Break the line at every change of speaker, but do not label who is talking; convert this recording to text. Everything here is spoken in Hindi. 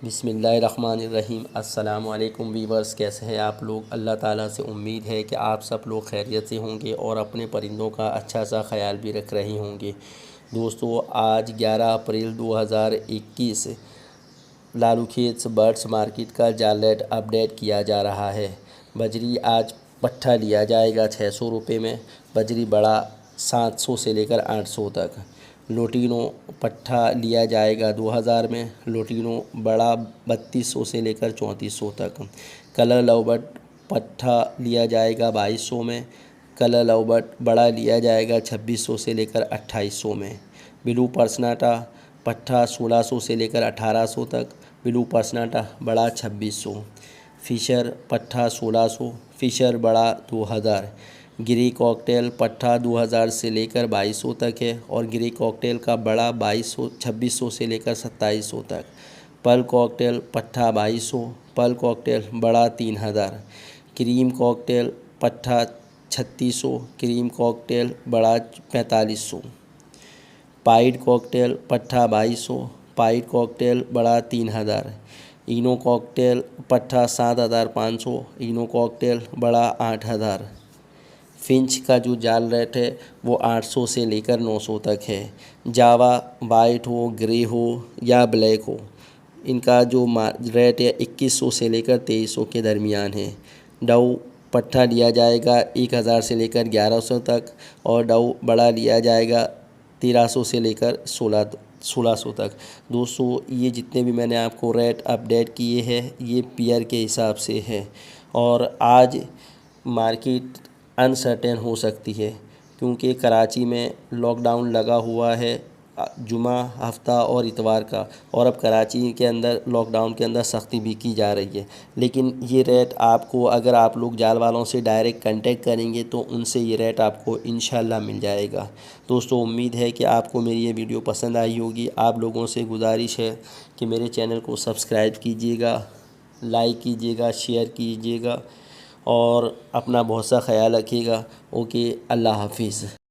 बिस्मिल्लाहिर्रहमानिर्रहीम। अस्सलाम वालेकुम वीवर्स, कैसे हैं आप लोग। अल्लाह ताला से उम्मीद है कि आप सब लोग खैरियत से होंगे और अपने परिंदों का अच्छा सा ख्याल भी रख रहे होंगे। दोस्तों, आज 11 अप्रैल 2021 लालूखेत बर्ड्स मार्केट का जाल रेट अपडेट किया जा रहा है। बजरी आज पट्ठा लिया जाएगा 600 रुपये में। बजरी बड़ा 700 से लेकर 800 तक। लोटिनो पट्ठा लिया जाएगा 2000 में। लोटिनो बड़ा 3200 से लेकर 3400 तक। कलर लवबट पट्ठा लिया जाएगा 2200 में। कलर लवबट बड़ा लिया जाएगा 2600 से लेकर 2800 में। ब्लू पर्सनाटा पट्ठा 1600 से लेकर 1800 तक। ब्लू पर्सनाटा बड़ा 2600। फ़िशर पट्ठा 1600। फ़िशर बड़ा 2000। ग्रे कॉकटेल पट्ठा 2000 से लेकर 2200 तक है और ग्रे कॉकटेल का बड़ा 2600 से लेकर 2700 तक। पर्ल कॉकटेल पट्ठा 2200। पर्ल कॉकटेल बड़ा 3000। क्रीम कॉकटेल पट्ठा 3600। क्रीम कॉकटेल बड़ा 4500। पाइड कॉकटेल पट्ठा 2200। पाइड कॉकटेल बड़ा 3000। इनो कॉकटेल पट्ठा 7500। इनो कॉकटेल बड़ा 8000। फिंच का जो जाल रेट है वो 800 से लेकर 900 तक है। जावा वाइट हो, ग्रे हो या ब्लैक हो, इनका जो रेट है 2100 से लेकर 2300 के दरमियान है। डव पट्ठा लिया जाएगा 1000 से लेकर 1100 तक और डव बड़ा लिया जाएगा 1300 से लेकर 1600 तक। दोस्तों, ये जितने भी मैंने आपको रेट अपडेट किए हैं ये पेयर के हिसाब से है और आज मार्केट अनसर्टेन हो सकती है क्योंकि कराची में लॉकडाउन लगा हुआ है जुमा, हफ्ता और इतवार का, और अब कराची के अंदर लॉकडाउन के अंदर सख्ती भी की जा रही है। लेकिन ये रेट आपको, अगर आप लोग जाल वालों से डायरेक्ट कांटेक्ट करेंगे तो उनसे ये रेट आपको इंशाल्लाह मिल जाएगा। दोस्तों, उम्मीद है कि आपको मेरी ये वीडियो पसंद आई होगी। आप लोगों से गुजारिश है कि मेरे चैनल को सब्सक्राइब कीजिएगा, लाइक कीजिएगा, शेयर कीजिएगा और अपना बहुत सा ख्याल रखिएगा। ओके, अल्लाह हाफिज़।